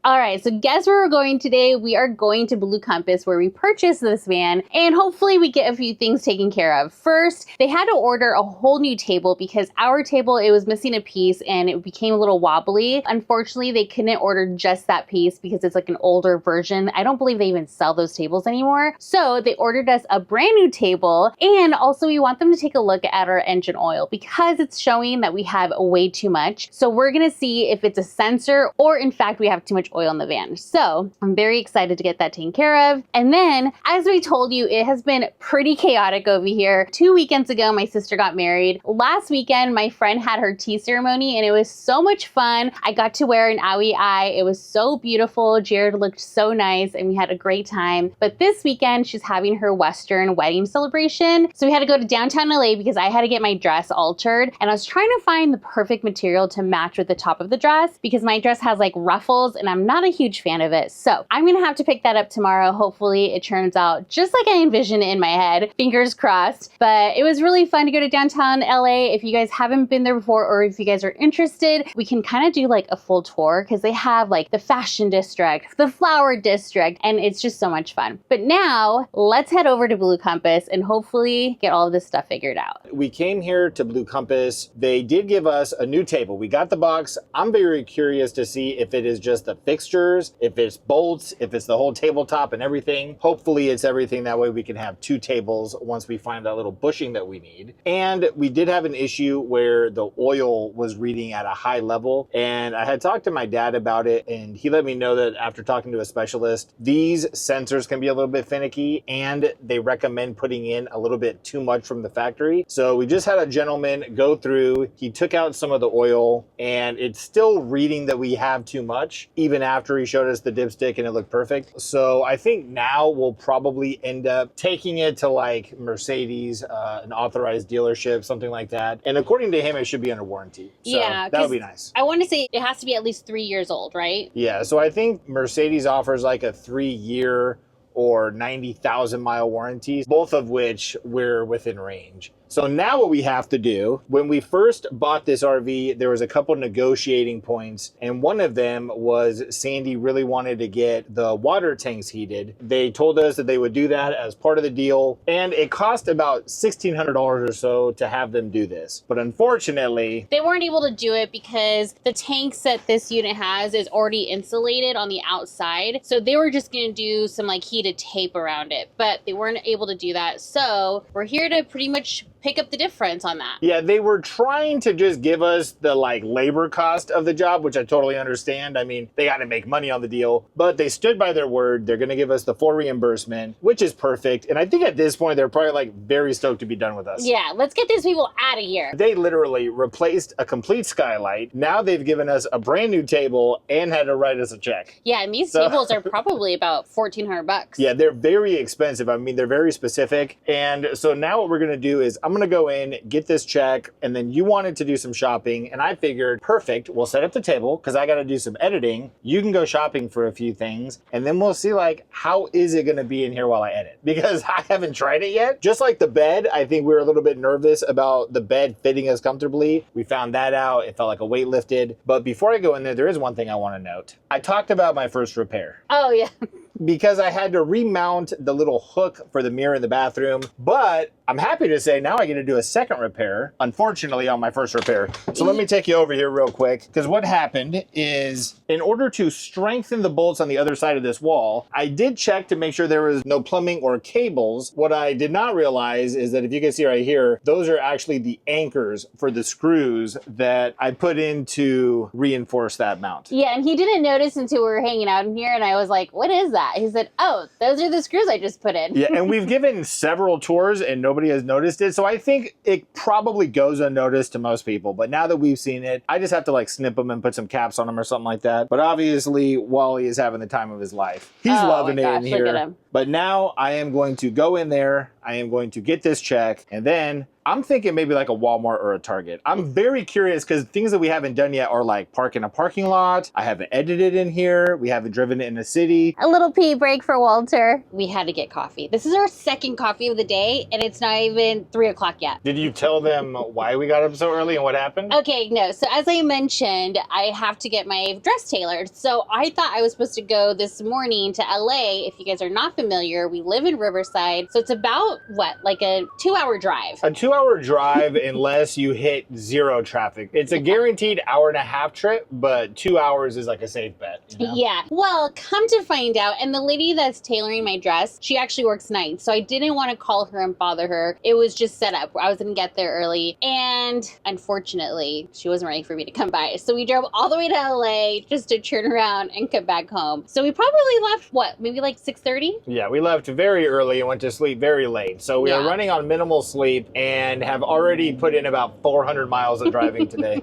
All right, so guess where we're going today? We are going to Blue Compass where we purchased this van, and hopefully we get a few things taken care of. First, they had to order a whole new table because our table, it was missing a piece and it became a little wobbly. Unfortunately, they couldn't order just that piece because it's like an older version. I don't believe they even sell those tables anymore. So they ordered us a brand new table, and also we want them to take a look at our engine oil because it's showing that we have way too much. So we're gonna see if it's a sensor or in fact we have too much oil in the van. So I'm very excited to get that taken care of. And then, as we told you, it has been pretty chaotic over here. 2 weekends ago, my sister got married. Last weekend, my friend had her tea ceremony and it was so much fun. I got to wear an owie eye. It was so beautiful. Jerid looked so nice and we had a great time. But this weekend, she's having her Western wedding celebration. So we had to go to downtown LA because I had to get my dress altered. And I was trying to find the perfect material to match with the top of the dress because my dress has like ruffles and I'm not a huge fan of it. So I'm gonna have to pick that up tomorrow. Hopefully it turns out just like I envisioned it in my head. Fingers crossed. But it was really fun to go to downtown LA. If you guys haven't been there before or if you guys are interested, we can kind of do like a full tour because they have like the fashion district, the flower district, and it's just so much fun. But now let's head over to Blue Compass and hopefully get all of this stuff figured out. We came here to Blue Compass. They did give us a new table. We got the box. I'm very curious to see if it is just the fixtures, if it's bolts, if it's the whole tabletop and everything. Hopefully it's everything. That way we can have two tables once we find that little bushing that we need. And we did have an issue where the oil was reading at a high level. And I had talked to my dad about it and he let me know that after talking to a specialist, these sensors can be a little bit finicky and they recommend putting in a little bit too much from the factory. So we just had a gentleman go through, he took out some of the oil and it's still reading that we have too much even after he showed us the dipstick and it looked perfect. So I think now we'll probably end up taking it to like Mercedes, an authorized dealership, something like that. And according to him, it should be under warranty. So yeah, that would be nice. I want to say it has to be at least 3 years old, right? Yeah, so I think Mercedes offers like a 3-year or 90,000 mile warranties, both of which we're within range. So now what we have to do, when we first bought this RV, there was a couple negotiating points, and one of them was Sandy really wanted to get the water tanks heated. They told us that they would do that as part of the deal, and it cost about $1,600 or so to have them do this. But unfortunately, they weren't able to do it because the tanks that this unit has is already insulated on the outside. So they were just gonna do some like heated tape around it, but they weren't able to do that. So we're here to pretty much pick up the difference on that. Yeah, they were trying to just give us the like labor cost of the job, which I totally understand. I mean, they got to make money on the deal, but they stood by their word. They're going to give us the full reimbursement, which is perfect. And I think at this point, they're probably like very stoked to be done with us. Yeah, let's get these people out of here. They literally replaced a complete skylight. Now they've given us a brand new table and had to write us a check. Yeah, and these tables are probably about $1,400. Yeah, they're very expensive. I mean, they're very specific. And so now what we're going to do is I'm going to go in, get this check, and then you wanted to do some shopping. And I figured, perfect, we'll set up the table because I got to do some editing. You can go shopping for a few things. And then we'll see like, how is it going to be in here while I edit? Because I haven't tried it yet. Just like the bed, I think we were a little bit nervous about the bed fitting us comfortably. We found that out. It felt like a weight lifted. But before I go in there is one thing I want to note. I talked about my first repair. Oh, yeah. Because I had to remount the little hook for the mirror in the bathroom. But I'm happy to say now I get to do a second repair, unfortunately, on my first repair. So let me take you over here real quick, because what happened is in order to strengthen the bolts on the other side of this wall, I did check to make sure there was no plumbing or cables. What I did not realize is that if you can see right here, those are actually the anchors for the screws that I put in to reinforce that mount. Yeah, and he didn't notice until we were hanging out in here, and I was like, what is that? He said, oh, those are the screws I just put in. Yeah, and we've given several tours and nobody has noticed it. So I think it probably goes unnoticed to most people. But now that we've seen it, I just have to like snip them and put some caps on them or something like that. But obviously, Wally is having the time of his life. He's loving it in here. But now I am going to go in there. I am going to get this check, and then I'm thinking maybe like a Walmart or a Target. I'm very curious because things that we haven't done yet are like park in a parking lot. I haven't edited in here. We haven't driven it in a city. A little pee break for Walter. We had to get coffee. This is our second coffee of the day, and it's not even 3 o'clock yet. Did you tell them why we got up so early and what happened? Okay, no. So as I mentioned, I have to get my dress tailored. So I thought I was supposed to go this morning to LA. If you guys are not familiar, we live in Riverside. So it's about, what, like a 2-hour drive. A 2-hour drive unless you hit zero traffic. It's a guaranteed hour-and-a-half trip, but 2 hours is like a safe bet. You know? Yeah. Well, come to find out, and the lady that's tailoring my dress, she actually works nights. So I didn't want to call her and bother her. It was just set up. I was going to get there early. And unfortunately, she wasn't ready for me to come by. So we drove all the way to LA just to turn around and come back home. So we probably left, what, maybe like 6:30? Yeah, we left very early and went to sleep very late. So we are running on minimal sleep and have already put in about 400 miles of driving today.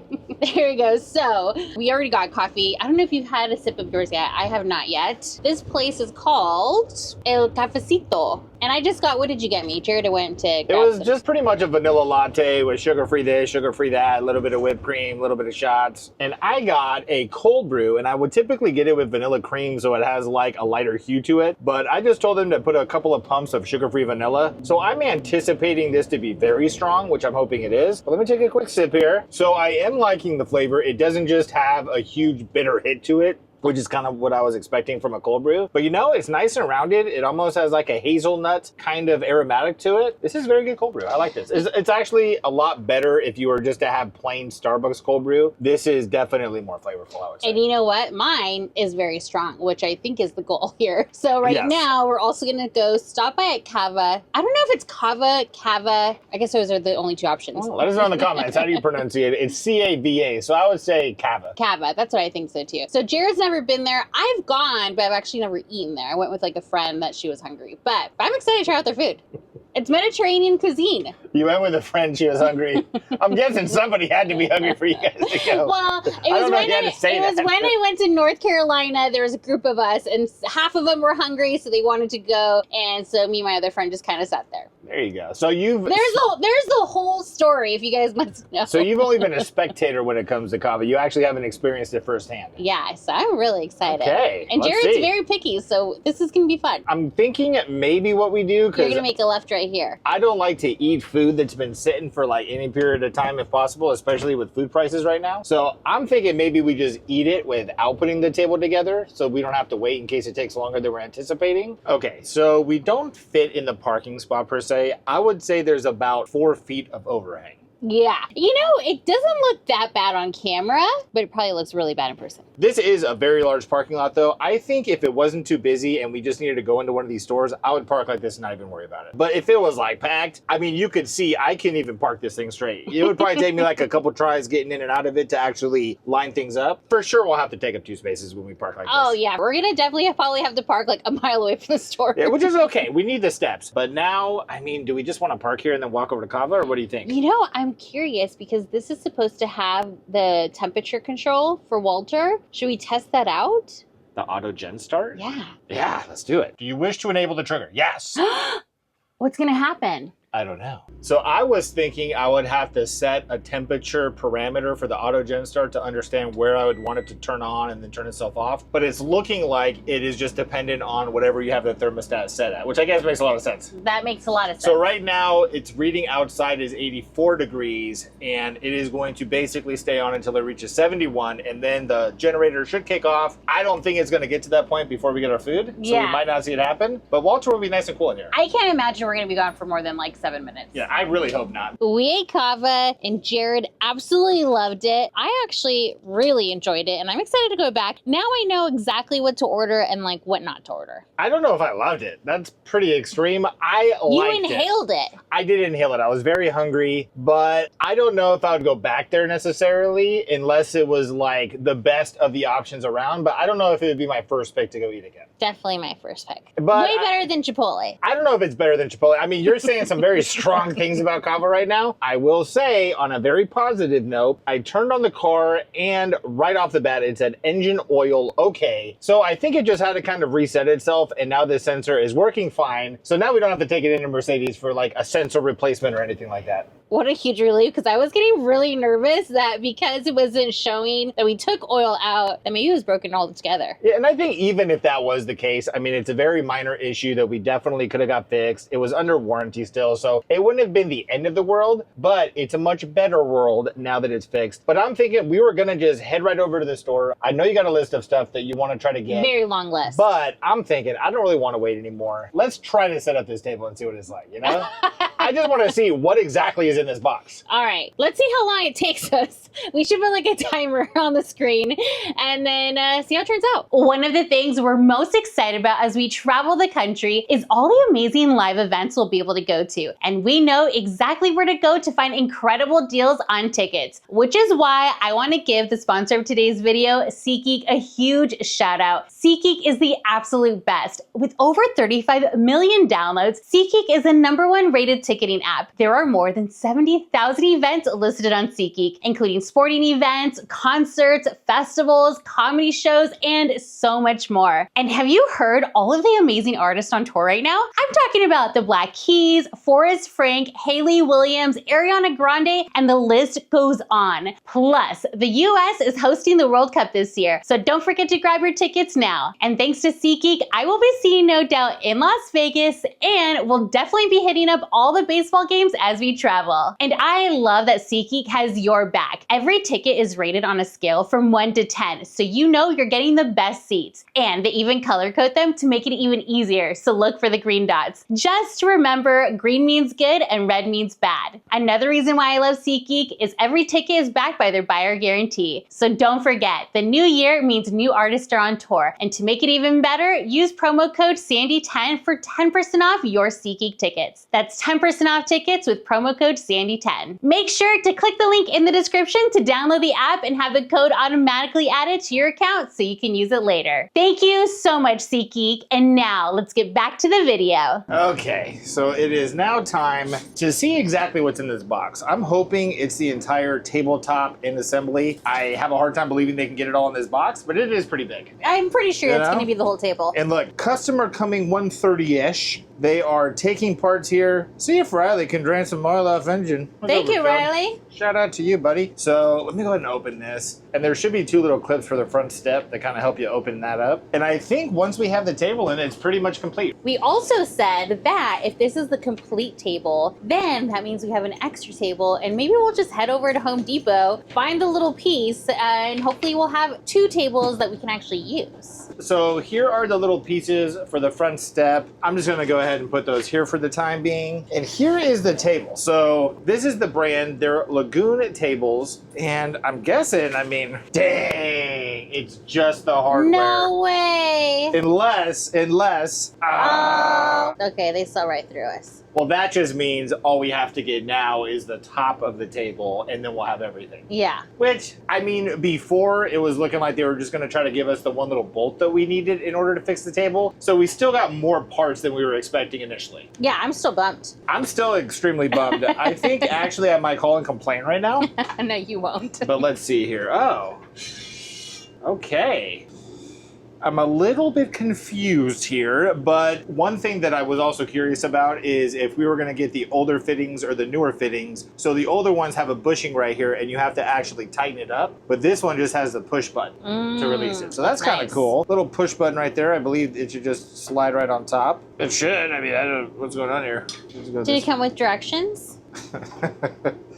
There we go. So we already got coffee. I don't know if you've had a sip of yours yet. I have not yet. This place is called El Cafecito. And I just got, what did you get me? Jared went to It was just pretty much a vanilla latte with sugar-free this, sugar-free that, a little bit of whipped cream, a little bit of shots. And I got a cold brew, and I would typically get it with vanilla cream so it has like a lighter hue to it. But I just told them to put a couple of pumps of sugar-free vanilla. So I'm anticipating this to be very strong, which I'm hoping it is. But let me take a quick sip here. So I am liking the flavor. It doesn't just have a huge bitter hit to it, which is kind of what I was expecting from a cold brew. But you know, it's nice and rounded. It almost has like a hazelnut kind of aromatic to it. This is very good cold brew. I like this. It's actually a lot better if you were just to have plain Starbucks cold brew. This is definitely more flavorful, I would say. And you know what? Mine is very strong, which I think is the goal here. So right now, we're also gonna go stop by at Cava. I don't know if it's Cava, Cava. I guess those are the only two options. Let us know in the comments. How do you pronounce it? It's C-A-V-A. So I would say Cava. Cava, that's what I think so too. So Jared's never been there. I've gone, but I've actually never eaten there. I went with like a friend that she was hungry, but I'm excited to try out their food. It's Mediterranean cuisine. You went with a friend, she was hungry. I'm guessing somebody had to be hungry for you guys to go. Well, it was when I went to North Carolina. There was a group of us, and half of them were hungry, so they wanted to go. And so me and my other friend just kind of sat there. There you go. So there's the whole story, if you guys want to know. So you've only been a spectator when it comes to Cava. You actually haven't experienced it firsthand. Yeah, so I'm really excited. Okay, and Jared's very picky, so this is going to be fun. I'm thinking maybe what we do, you're going to make a left right here. I don't like to eat food that's been sitting for like any period of time if possible, especially with food prices right now. So I'm thinking maybe we just eat it without putting the table together so we don't have to wait in case it takes longer than we're anticipating. Okay, so we don't fit in the parking spot per se. I would say there's about 4 feet of overhang. Yeah. You know, it doesn't look that bad on camera, but it probably looks really bad in person. This is a very large parking lot, though. I think if it wasn't too busy and we just needed to go into one of these stores, I would park like this and not even worry about it. But if it was like packed, I mean, you could see I can't even park this thing straight. It would probably take me like a couple tries getting in and out of it to actually line things up. For sure, we'll have to take up 2 spaces when we park like this. Oh, yeah. We're going to definitely probably have to park like a mile away from the store. Yeah, which is okay. We need the steps. But now, I mean, do we just want to park here and then walk over to Cava, or what do you think? You know, I'm curious because this is supposed to have the temperature control for Walter. Should we test that out? The auto gen start? Yeah. Yeah, let's do it. Do you wish to enable the trigger? Yes. What's going to happen? I don't know. So I was thinking I would have to set a temperature parameter for the auto gen start to understand where I would want it to turn on and then turn itself off. But it's looking like it is just dependent on whatever you have the thermostat set at, which I guess makes a lot of sense. That makes a lot of sense. So right now it's reading outside is 84 degrees and it is going to basically stay on until it reaches 71 and then the generator should kick off. I don't think it's going to get to that point before we get our food. So we might not see it happen. But Walter will be nice and cool in here. I can't imagine we're going to be gone for more than like 7 minutes. Yeah, I really hope not. We ate Cava and Jared absolutely loved it. I actually really enjoyed it and I'm excited to go back. Now I know exactly what to order and like what not to order. I don't know if I loved it. That's pretty extreme. I liked it. You inhaled it. I did inhale it. I was very hungry, but I don't know if I would go back there necessarily unless it was like the best of the options around, but I don't know if it would be my first pick to go eat again. Definitely my first pick. But way better than Chipotle. I don't know if it's better than Chipotle. I mean, you're saying some very very strong things about kava right now. I will say, on a very positive note, I turned on the car and right off the bat it said engine oil okay. So I think it just had to kind of reset itself, and now this sensor is working fine. So now we don't have to take it into Mercedes for like a sensor replacement or anything like that. What a huge relief, because I was getting really nervous that because it wasn't showing that we took oil out, that maybe it was broken altogether. Yeah, and I think even if that was the case, I mean, it's a very minor issue that we definitely could have got fixed. It was under warranty still, so it wouldn't have been the end of the world, but it's a much better world now that it's fixed. But I'm thinking we were gonna just head right over to the store. I know you got a list of stuff that you wanna try to get. Very long list. But I'm thinking, I don't really wanna wait anymore. Let's try to set up this table and see what it's like, you know? I just wanna see what exactly is in this box. All right, let's see how long it takes us. We should put like a timer on the screen and then see how it turns out. One of the things we're most excited about as we travel the country is all the amazing live events we'll be able to go to. And we know exactly where to go to find incredible deals on tickets, which is why I want to give the sponsor of today's video, SeatGeek, a huge shout out. SeatGeek is the absolute best. With over 35 million downloads, SeatGeek is the #1 rated ticketing app. There are more than 70,000 events listed on SeatGeek, including sporting events, concerts, festivals, comedy shows, and so much more. And have you heard all of the amazing artists on tour right now? I'm talking about the Black Keys, Forrest Frank, Hayley Williams, Ariana Grande, and the list goes on. Plus, the US is hosting the World Cup this year, so don't forget to grab your tickets now. And thanks to SeatGeek, I will be seeing No Doubt in Las Vegas, and we'll definitely be hitting up all the baseball games as we travel. And I love that SeatGeek has your back. Every ticket is rated on a scale from 1 to 10, so you know you're getting the best seats. And they even color code them to make it even easier, so look for the green dots. Just remember, green means good and red means bad. Another reason why I love SeatGeek is every ticket is backed by their buyer guarantee. So don't forget, the new year means new artists are on tour. And to make it even better, use promo code SANDY10 for 10% off your SeatGeek tickets. That's 10% off tickets with promo code SANDY10. Make sure to click the link in the description to download the app and have the code automatically added to your account so you can use it later. Thank you so much, SeatGeek. And now let's get back to the video. Okay, so it is now time to see exactly what's in this box. I'm hoping it's the entire tabletop and assembly. I have a hard time believing they can get it all in this box, but it is pretty big. I'm pretty sure it's going to be the whole table. And look, customer coming 130-ish. They are taking parts here. See if Riley can drain some oil off engine. Thank you, Riley. Shout out to you, buddy. So let me go ahead and open this. And there should be 2 little clips for the front step that kind of help you open that up. And I think once we have the table in, it's pretty much complete. We also said that if this is the complete table, then that means we have an extra table, and maybe we'll just head over to Home Depot, find the little piece, and hopefully we'll have 2 tables that we can actually use. So here are the little pieces for the front step. I'm just gonna go ahead and put those here for the time being. And here is the table. So this is the brand, they're Lagoon tables. And I'm guessing, I mean, dang, it's just the hardware. No way. Unless, Okay, they saw right through us. Well, that just means all we have to get now is the top of the table, and then we'll have everything. Yeah. Which, I mean, before it was looking like they were just going to try to give us the one little bolt that we needed in order to fix the table. So we still got more parts than we were expecting initially. Yeah, I'm still bummed. I'm still extremely bummed. I think actually I might call and complain right now. No, you won't. But let's see here. Oh. Okay. I'm a little bit confused here, but one thing that I was also curious about is if we were going to get the older fittings or the newer fittings. So the older ones have a bushing right here and you have to actually tighten it up, but this one just has the push button to release it. So that's kind of cool. Little push button right there. I believe it should just slide right on top. It should. I mean, I don't know what's going on here. Did it come with directions?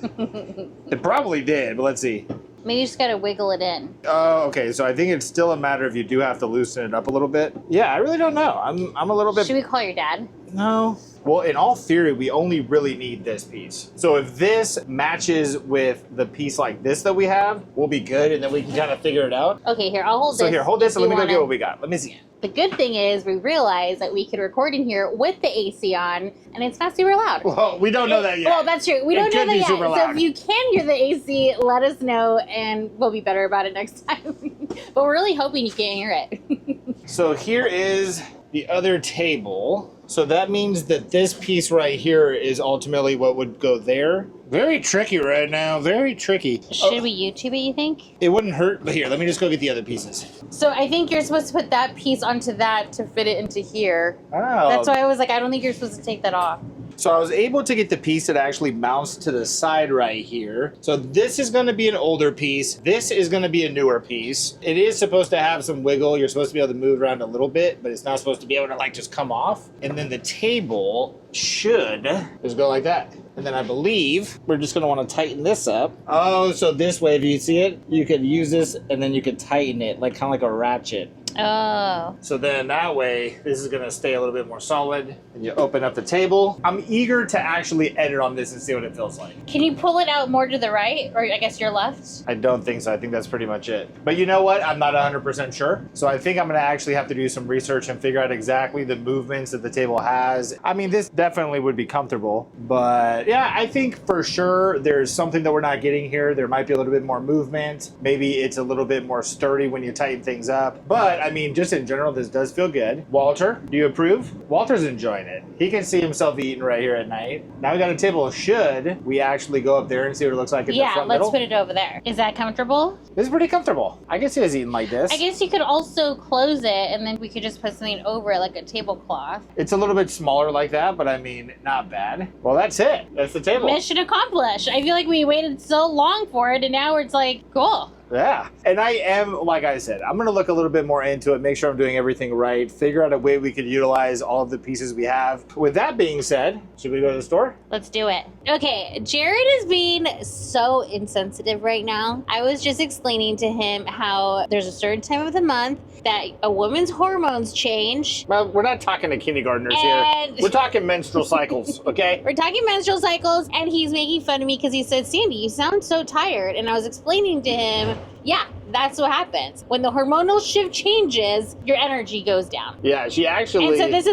It probably did, but let's see. Maybe you just gotta wiggle it in. Oh, okay. So I think it's still a matter of you do have to loosen it up a little bit. Yeah, I really don't know. I'm a little bit. Should we call your dad? No. Well, in all theory, we only really need this piece. So if this matches with the piece like this that we have, we'll be good, and then we can kind of figure it out. Okay, here, I'll hold this. So here, hold this, and let me go get what we got. Let me see. The good thing is we realized that we could record in here with the AC on, and it's not super loud. Well, we don't know that yet. Well, that's true. We don't know that yet. So if you can hear the AC, let us know, and we'll be better about it next time. But we're really hoping you can't hear it. So here is the other table. So that means that this piece right here is ultimately what would go there. Very tricky right now, very tricky. Should we YouTube it, you think? It wouldn't hurt, but here, let me just go get the other pieces. So I think you're supposed to put that piece onto that to fit it into here. Oh. That's why I was like, I don't think you're supposed to take that off. So I was able to get the piece that actually mounts to the side right here. So this is going to be an older piece. This is going to be a newer piece. It is supposed to have some wiggle. You're supposed to be able to move around a little bit, but it's not supposed to be able to like just come off. And then the table should just go like that. And then I believe we're just going to want to tighten this up. Oh, so this way, if you see it, you could use this and then you could tighten it like kind of like a ratchet. Oh. So then that way, this is gonna stay a little bit more solid. And you open up the table. I'm eager to actually edit on this and see what it feels like. Can you pull it out more to the right? Or I guess your left? I don't think so. I think that's pretty much it. But you know what? I'm not 100% sure. So I think I'm gonna actually have to do some research and figure out exactly the movements that the table has. I mean, this definitely would be comfortable. But yeah, I think for sure there's something that we're not getting here. There might be a little bit more movement. Maybe it's a little bit more sturdy when you tighten things up. But I mean, just in general, this does feel good. Walter, do you approve? Walter's enjoying it. He can see himself eating right here at night. Now we got a table. Should we actually go up there and see what it looks like in the front middle? Yeah, let's put it over there. Is that comfortable? This is pretty comfortable. I can see us eating like this. I guess you could also close it and then we could just put something over it like a tablecloth. It's a little bit smaller like that, but I mean, not bad. Well, that's it. That's the table. Mission accomplished. I feel like we waited so long for it and now it's like, cool. Yeah. And I am, like I said, I'm going to look a little bit more into it, make sure I'm doing everything right, figure out a way we could utilize all of the pieces we have. With that being said, should we go to the store? Let's do it. Okay, Jared is being so insensitive right now. I was just explaining to him how there's a certain time of the month that a woman's hormones change. Well, we're not talking to kindergartners And- here. We're talking menstrual cycles, okay? We're talking menstrual cycles, and he's making fun of me because he said, Sandy, you sound so tired. And I was explaining to him, yeah, that's what happens. When the hormonal shift changes, your energy goes down. Yeah, she actually... And so this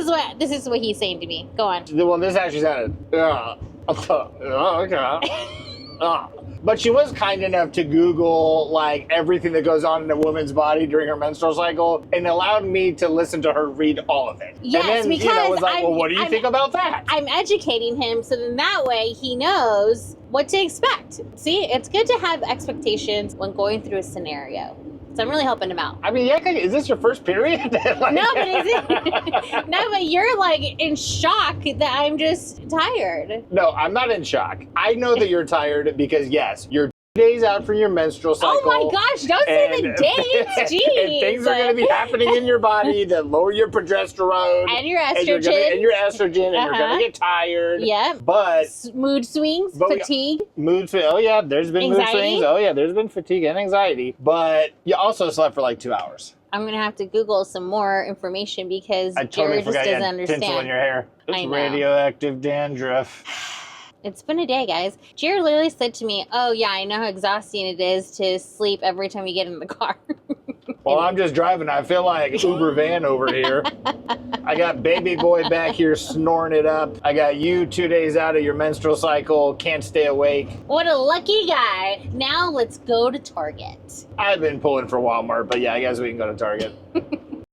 is what he's saying to me. Go on. Well, this actually sounded... okay. But she was kind enough to Google like everything that goes on in a woman's body during her menstrual cycle and allowed me to listen to her read all of it. Yes, and then, because was like, well, what do you think about that? I'm educating him so then that way he knows what to expect. See, it's good to have expectations when going through a scenario. So I'm really helping him out. I mean, yeah, is this your first period? Like, No, but is it? No, but you're like in shock that I'm just tired. No, I'm not in shock. I know that you're tired because yes, you're days out from your menstrual cycle. Oh my gosh, don't say the dates, jeez. And things are going to be happening in your body that lower your progesterone. And your estrogen. And your estrogen, and you're going to get tired. Yeah. But... mood swings, fatigue. Oh yeah, there's been anxiety. Mood swings. Oh yeah, there's been fatigue and anxiety. But you also slept for like 2 hours. I'm going to have to Google some more information because I totally Jared just forgot you doesn't had understand. tinsel in your hair. I It's know. radioactive dandruff. It's been a day, guys. Jared literally said to me, oh yeah, I know how exhausting it is to sleep every time we get in the car. Well, I'm just driving. I feel like Uber van over here. I got baby boy back here snoring it up. I got you 2 days out of your menstrual cycle, can't stay awake. What a lucky guy. Now let's go to Target. I've been pulling for Walmart, but yeah, I guess we can go to Target.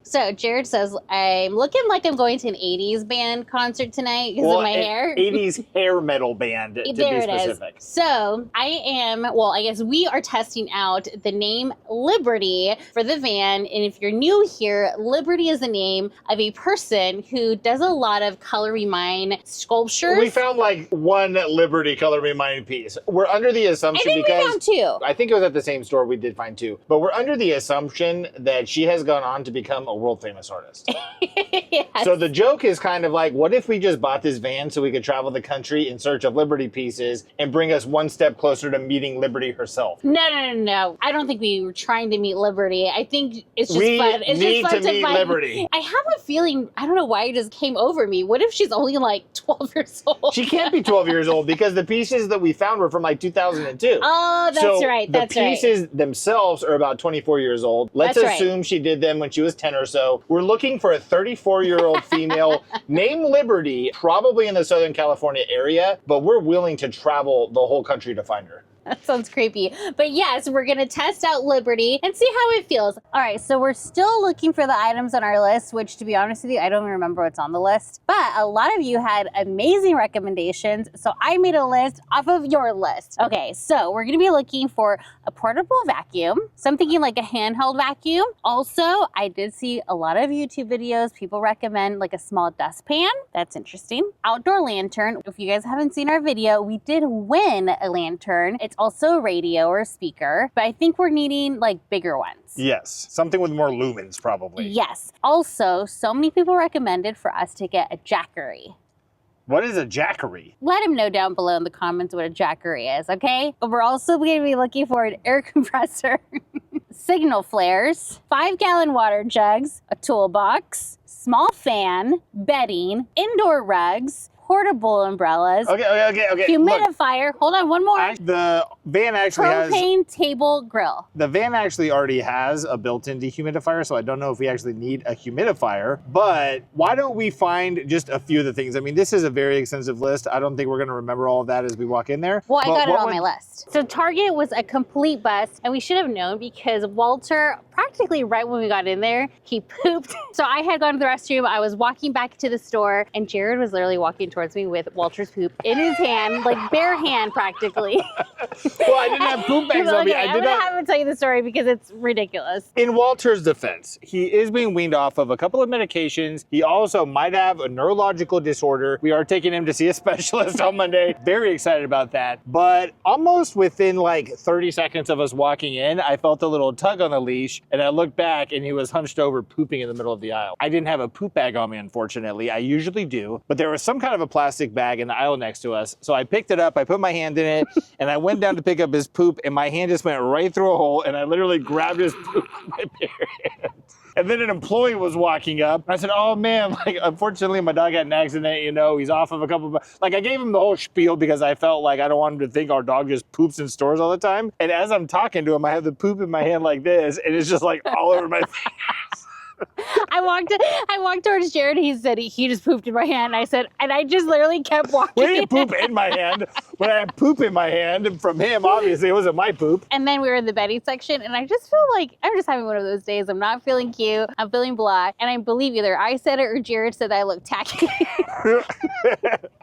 So Jared says, I'm looking like I'm going to an 80s band concert tonight because of my hair. 80s hair metal band, to There be it is. specific. So I guess we are testing out the name Liberty for the van. And if you're new here, Liberty is the name of a person who does a lot of Color Me Mine sculptures. We found like one Liberty Color Me Mine piece. We're under the I assumption think we found two. I think it was at the same store we did find two. But we're under the assumption that she has gone on to become a world famous artist. Yes. So the joke is kind of like, what if we just bought this van so we could travel the country in search of Liberty pieces and bring us one step closer to meeting Liberty herself? No. I don't think we were trying to meet Liberty. I think it's just We fun. It's need just fun to meet find. Liberty. I have a feeling, I don't know why it just came over me. What if she's only like 12 years old? She can't be 12 years old because the pieces that we found were from like 2002. Oh, that's right. That's the pieces themselves are about 24 years old. Let's That's right. assume she did them when she was 10 or so. We're looking for a 34-year-old female named Liberty, probably in the Southern California area, but we're willing to travel the whole country to find her. That sounds creepy. But yes, we're going to test out Liberty and see how it feels. All right, so we're still looking for the items on our list, which to be honest with you, I don't even remember what's on the list. But a lot of you had amazing recommendations, so I made a list off of your list. Okay, so we're going to be looking for a portable vacuum. So I'm thinking like a handheld vacuum. Also, I did see a lot of YouTube videos. People recommend like a small dustpan. That's interesting. Outdoor lantern. If you guys haven't seen our video, we did win a lantern. It's also a radio or a speaker, but I think we're needing like bigger ones. Yes, something with more lumens probably. Yes. Also, so many people recommended for us to get a jackery. What is a jackery? Let them know down below in the comments what a jackery is, okay? But we're also going to be looking for an air compressor, signal flares, 5-gallon water jugs, a toolbox, small fan, bedding, indoor rugs, portable umbrellas. Okay. Humidifier. Look, hold on, one more. The van actually propane table grill. The van actually already has a built-in dehumidifier, so I don't know if we actually need a humidifier, but why don't we find just a few of the things? I mean, this is a very extensive list. I don't think we're gonna remember all of that as we walk in there. Well, I got it on my list. So Target was a complete bust, and we should have known because Walter, practically right when we got in there, he pooped. So I had gone to the restroom, I was walking back to the store, and Jerid was literally walking towards me with Walter's poop in his hand, like bare hand practically. Well, I didn't have poop bags on me. I'm gonna have to tell you the story because it's ridiculous. In Walter's defense, he is being weaned off of a couple of medications. He also might have a neurological disorder. We are taking him to see a specialist on Monday. Very excited about that. But almost within like 30 seconds of us walking in, I felt a little tug on the leash and I looked back and he was hunched over pooping in the middle of the aisle. I didn't have a poop bag on me, unfortunately. I usually do, but there was some kind of a plastic bag in the aisle next to us. So I picked it up, I put my hand in it, and I went down to pick up his poop, and my hand just went right through a hole, and I literally grabbed his poop with my bare hand. And then an employee was walking up, and I said, oh man, like, unfortunately my dog had an accident, you know, he's off of a couple of, like, I gave him the whole spiel because I felt like I don't want him to think our dog just poops in stores all the time. And as I'm talking to him, I have the poop in my hand like this, and it's just like all over my face. I walked towards Jerid. He said he just pooped in my hand. I said, and I just literally kept walking. Well, he poop in my hand, but I had poop in my hand from him. Obviously, it wasn't my poop. And then we were in the bedding section, and I just feel like I'm just having one of those days. I'm not feeling cute. I'm feeling blah. And I believe either I said it or Jerid said that I look tacky.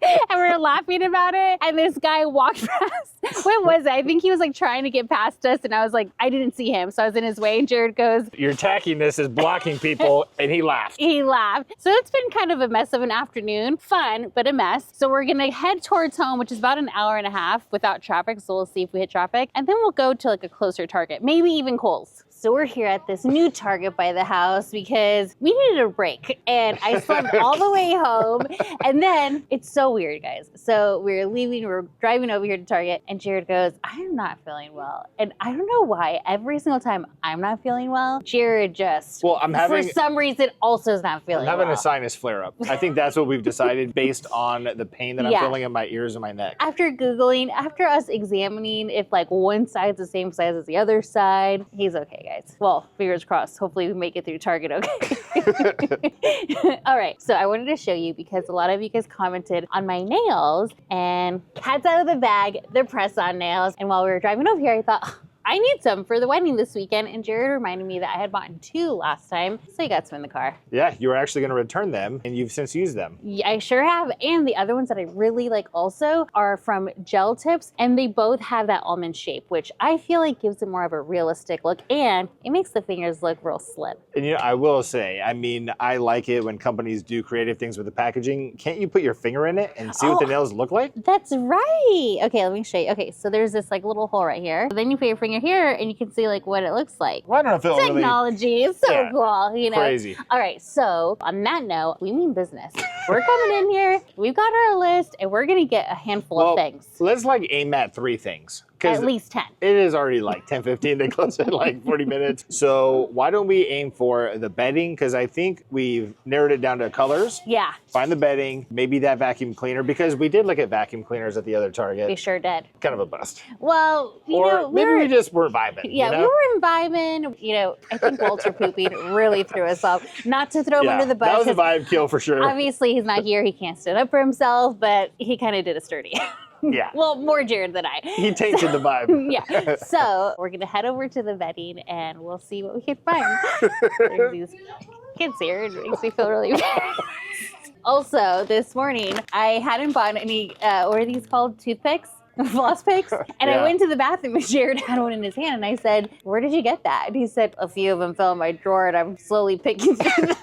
And we were laughing about it. And this guy walked past. What was it? I think he was like trying to get past us, and I was like, I didn't see him, so I was in his way. And Jerid goes, your tackiness is blocking people, and he laughed. He laughed. So it's been kind of a mess of an afternoon. Fun, but a mess. So we're gonna head towards home, which is about an hour and a half without traffic. So we'll see if we hit traffic. And then we'll go to like a closer Target, maybe even Kohl's. So we're here at this new Target by the house because we needed a break, and I slept all the way home. And then it's so weird, guys. So we're leaving, we're driving over here to Target, and Jerid goes, I am not feeling well. And I don't know why. Every single time I'm not feeling well, Jerid just, for some reason, also is not feeling well. I'm having a sinus flare-up. I think that's what we've decided based on the pain that I'm feeling in my ears and my neck. After Googling, after us examining if like one side's the same size as the other side, he's okay, guys. Well, fingers crossed. Hopefully we make it through Target okay. All right, so I wanted to show you because a lot of you guys commented on my nails, and cat's out of the bag, they're press-on nails. And while we were driving over here, I thought, I need some for the wedding this weekend, and Jerid reminded me that I had bought 2 last time, so I got some in the car. Yeah, you were actually going to return them, and you've since used them. Yeah, I sure have, and the other ones that I really like also are from Gel Tips, and they both have that almond shape, which I feel like gives them more of a realistic look, and it makes the fingers look real slim. And you know, I will say, I mean, I like it when companies do creative things with the packaging. Can't you put your finger in it and see what the nails look like? That's right. Okay, let me show you. Okay, so there's this like little hole right here. So then you put your finger here and you can see like what it looks like. Well, I don't know if it'll technology is so cool, you know. Crazy. All right, so on that note, we mean business. We're coming in here, we've got our list, and we're gonna get a handful of things. Let's like aim at 3 things. At least 10. It is already like 10:15 to close in like 40 minutes. So why don't we aim for the bedding? Because I think we've narrowed it down to colors. Yeah. Find the bedding, maybe that vacuum cleaner, because we did look at vacuum cleaners at the other Target. We sure did. Kind of a bust. Well, you know, maybe we just were vibing. Yeah, you know? we were vibing. You know, I think Walter pooping really threw us off. Not to throw him under the bus. That was a vibe kill for sure. Obviously, he's not here. He can't stand up for himself, but he kind of did a sturdy. Yeah. Well, more Jerid than I. He tainted the vibe. Yeah. So we're gonna head over to the bedding and we'll see what we can find. There's these kids here. It makes me feel really bad. Also, this morning I hadn't bought any. What are these called? Toothpicks. Floss picks. And I went to the bathroom and Jerid had one in his hand and I said, where did you get that? And he said, a few of them fell in my drawer and I'm slowly picking through them.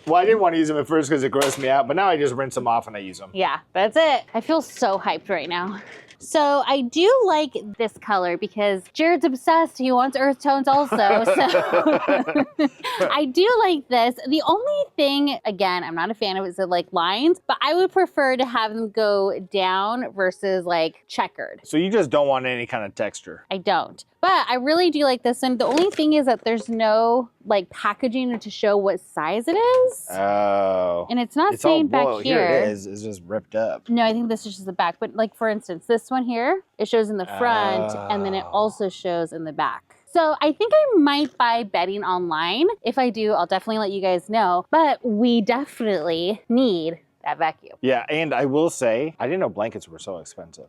Well, I didn't want to use them at first because it grossed me out, but now I just rinse them off and I use them. Yeah, that's it. I feel so hyped right now. So I do like this color because Jerid's obsessed. He wants earth tones also. So I do like this. The only thing, again, I'm not a fan of it, is like lines, but I would prefer to have them go down versus like checkered. So you just don't want any kind of texture. I don't. But I really do like this one. The only thing is that there's no like packaging to show what size it is. Oh. And it's not saying back here. Here it is. It's just ripped up. No, I think this is just the back. But like for instance, this one here, it shows in the front and then it also shows in the back. So I think I might buy bedding online. If I do, I'll definitely let you guys know. But we definitely need that vacuum. Yeah, and I will say, I didn't know blankets were so expensive.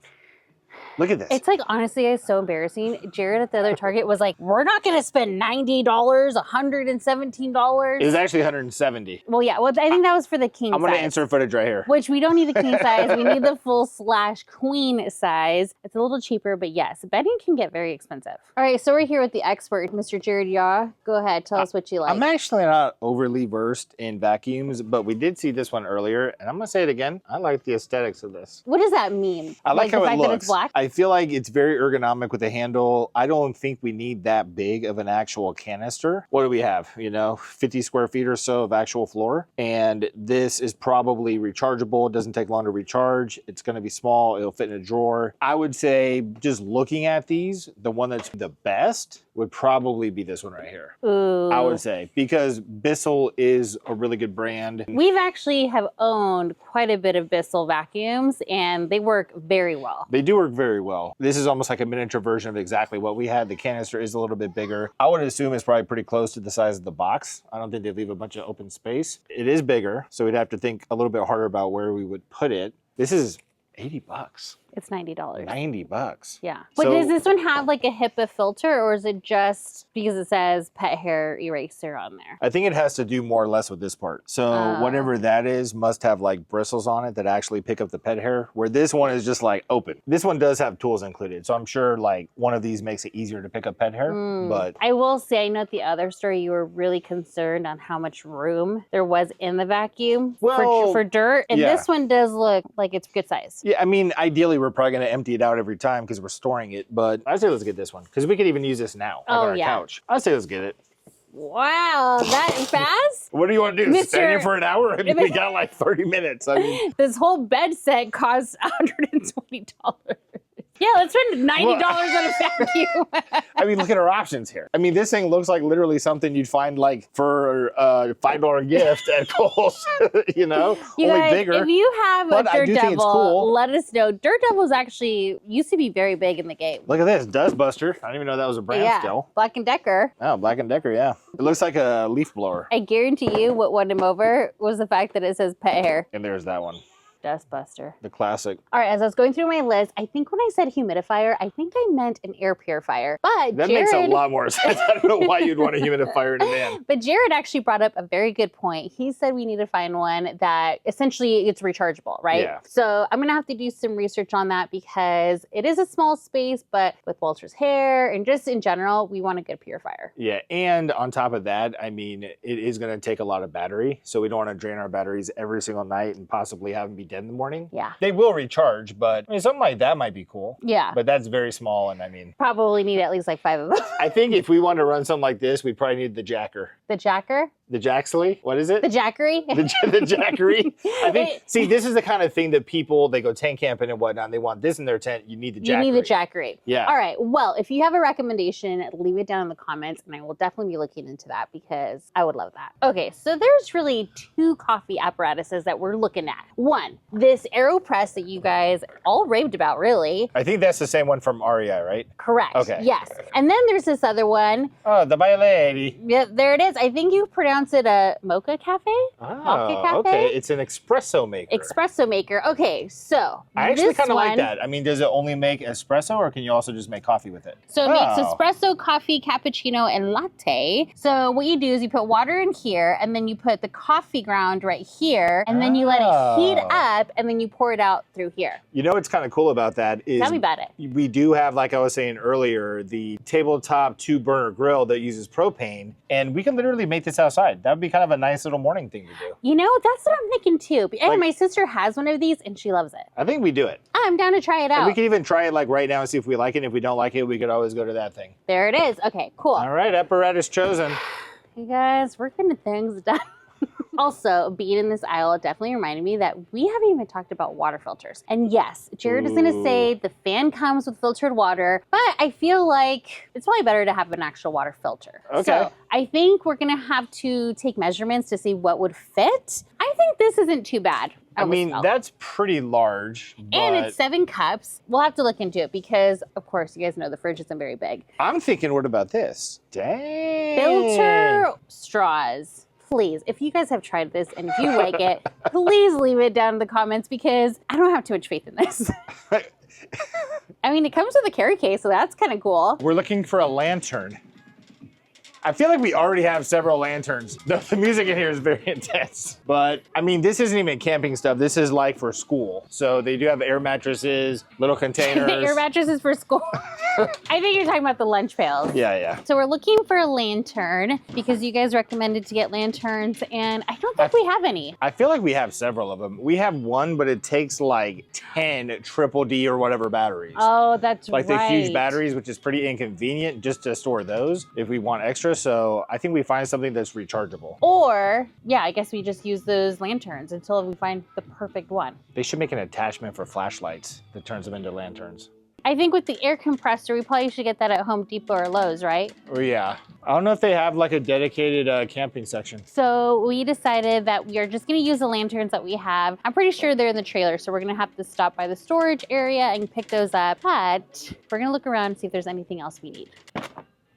Look at this. It's like, honestly, it's so embarrassing. Jerid at the other Target was like, we're not going to spend $90, $117. It was actually $170. Well, yeah. Well, I think that was for the king size. I'm going to insert footage right here. Which we don't need the king size. We need the full/queen size. It's a little cheaper, but yes, bedding can get very expensive. All right, so we're here with the expert, Mr. Jerid IG. Go ahead, tell us what you like. I'm actually not overly versed in vacuums, but we did see this one earlier, and I'm going to say it again. I like the aesthetics of this. What does that mean? I like how the it fact looks. that it's black? I feel like it's very ergonomic with the handle. I don't think we need that big of an actual canister. What do we have? 50 square feet or so of actual floor. And this is probably rechargeable. It doesn't take long to recharge. It's going to be small. It'll fit in a drawer. I would say just looking at these, the one that's the best would probably be this one right here. Ooh. I would say, because Bissell is a really good brand. We've actually have owned quite a bit of Bissell vacuums and they work very well. They do work very well. This is almost like a miniature version of exactly what we had. The canister is a little bit bigger. I would assume it's probably pretty close to the size of the box. I don't think they leave a bunch of open space. It is bigger, so we'd have to think a little bit harder about where we would put it. This is $80. It's $90. $90. Yeah. But does this one have like a HIPAA filter or is it just because it says pet hair eraser on there? I think it has to do more or less with this part. So whatever that is must have like bristles on it that actually pick up the pet hair, where this one is just like open. This one does have tools included. So I'm sure like one of these makes it easier to pick up pet hair, but I will say, I know at the other store you were really concerned on how much room there was in the vacuum for dirt. And this one does look like it's good size. Yeah, I mean, ideally we're probably going to empty it out every time because we're storing it, but I'd say let's get this one because we could even use this now on our couch. I'd say let's get it. Wow, that fast? What do you want to do? Stand here for an hour? I mean, we got like 30 minutes. I mean, this whole bed set costs $120. Yeah, let's spend $90 on a vacuum. I mean, look at our options here. I mean, this thing looks like literally something you'd find like for a $5 gift at Kohl's, You only guys, bigger. if you have a Dirt Devil, cool. let us know. Dirt Devils actually used to be very big in the game. Look at this, Dust Buster. I didn't even know that was a brand still. Black & Decker. Oh, Black & Decker, yeah. It looks like a leaf blower. I guarantee you what won him over was the fact that it says pet hair. And there's that one. Dustbuster. The classic. All right, as I was going through my list, I think when I said humidifier, I think I meant an air purifier. But that makes a lot more sense. I don't know why you'd want a humidifier in a van. But Jerid actually brought up a very good point. He said we need to find one that essentially it's rechargeable, right? Yeah. So I'm gonna have to do some research on that because it is a small space, but with Walter's hair and just in general, we want a good purifier. Yeah, and on top of that, I mean, it is gonna take a lot of battery. So we don't wanna drain our batteries every single night and possibly have them be dead in the morning. Yeah. They will recharge, but I mean, something like that might be cool. Yeah. But that's very small, and I mean... Probably need at least like 5 of them. I think if we wanted to run something like this, we'd probably need the jacker. The jacker? The Jaxley? What is it? The jackery? The jackery? I think, see, this is the kind of thing that people, they go tent camping and whatnot, and they want this in their tent, you need the jackery. You need the jackery. Yeah. All right, well, if you have a recommendation, leave it down in the comments, and I will definitely be looking into that because I would love that. Okay, so there's really 2 coffee apparatuses that we're looking at. One, this AeroPress that you guys all raved about, really. I think that's the same one from REI, right? Correct. Okay. Yes. And then there's this other one. Oh, the by lady. Yeah, there it is. I think you pronounce it a mocha cafe? Mocha cafe? Okay. It's an espresso maker. Espresso maker. Okay, so I actually this kind of like one- that. I mean, does it only make espresso or can you also just make coffee with it? So it makes Oh. espresso, coffee, cappuccino, and latte. So what you do is you put water in here, and then you put the coffee ground right here, and then you let it heat up, and then you pour it out through here. You know what's kind of cool about that is Tell me about it. we do have, like I was saying earlier, the tabletop 2-burner grill that uses propane, and we can literally make this outside. That would be kind of a nice little morning thing to do. You know, that's what I'm thinking too. And Like- my sister has one of these, and she loves it. I think we do it. I'm down to try it And out. we can even try it like right now and see if we like it. If we don't like it, we could always go to that thing. There it is. Okay, cool. All right, apparatus chosen. You guys, we're getting things done. Also, being in this aisle definitely reminded me that we haven't even talked about water filters. And yes, Jerid is going to say the fan comes with filtered water, but I feel like it's probably better to have an actual water filter. Okay. So I think we're going to have to take measurements to see what would fit. I think this isn't too bad. I mean, smell. that's pretty large. And but it's 7 cups. We'll have to look into it because, of course, you guys know the fridge isn't very big. I'm thinking, what about this? Dang. Filter straws. Please, if you guys have tried this and if you like it, please leave it down in the comments because I don't have too much faith in this. I mean, it comes with a carry case, so that's kind of cool. We're looking for a lantern. I feel like we already have several lanterns. The music in here is very intense. But, I mean, this isn't even camping stuff. This is like for school. So they do have air mattresses, little containers. Your mattress is for school. I think you're talking about the lunch pails. Yeah, yeah. So we're looking for a lantern because you guys recommended to get lanterns, and I don't think we have any. I feel like we have several of them. We have one, but it takes like 10 triple D or whatever batteries. Oh, that's Like right. the huge batteries, which is pretty inconvenient just to store those if we want extra. So I think we find something that's rechargeable. Or, yeah, I guess we just use those lanterns until we find the perfect one. They should make an attachment for flashlights that turns them into lanterns. I think with the air compressor, we probably should get that at Home Depot or Lowe's, right? Oh yeah. I don't know if they have like a dedicated camping section. So we decided that we are just gonna use the lanterns that we have. I'm pretty sure they're in the trailer, so we're gonna have to stop by the storage area and pick those up. But we're gonna look around and see if there's anything else we need.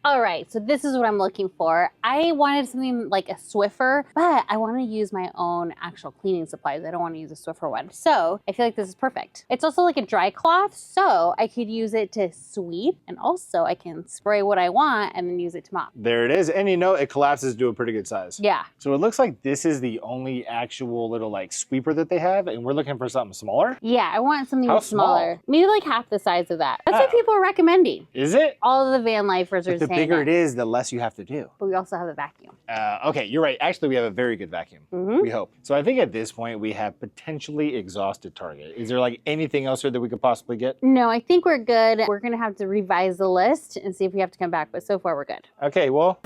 All right, so this is what I'm looking for. I wanted something like a Swiffer, but I want to use my own actual cleaning supplies. I don't want to use a Swiffer one. So I feel like this is perfect. It's also like a dry cloth, so I could use it to sweep, and also I can spray what I want and then use it to mop. There it is. And you know, it collapses to a pretty good size. Yeah. So it looks like this is the only actual little like sweeper that they have, and we're looking for something smaller. Yeah, I want something How smaller. small? Maybe like half the size of that. That's what Oh. people are recommending. Is it? All of the van lifers are But the saying bigger that. it is, the less you have to do. But we also have a vacuum. Okay, you're right. Actually, we have a very good vacuum. Mhm. We hope. So I think at this point we have potentially exhausted Target. Is there like anything else here that we could possibly get? No, I think we're good. We're gonna have to revise the list and see if we have to come back, but so far we're good. Okay, well,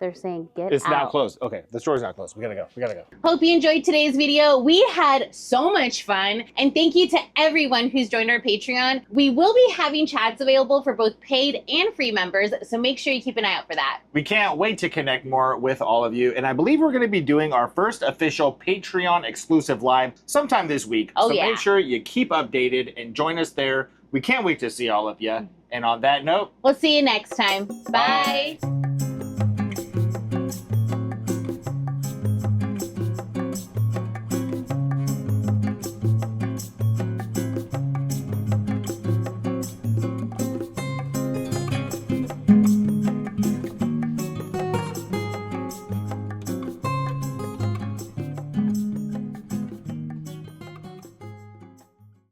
They're saying get it's out. now closed. Okay, the store's not closed. We gotta go. We gotta go. Hope you enjoyed today's video. We had so much fun, and thank you to everyone who's joined our Patreon. We will be having chats available for both paid and free members, so make sure you keep an eye out for that. We can't wait to connect more with all of you, and I believe we're going to be doing our first official Patreon exclusive live sometime this week. Oh, so yeah. make sure you keep updated and join us there. We can't wait to see all of you. And on that note, We'll see you next time. Bye.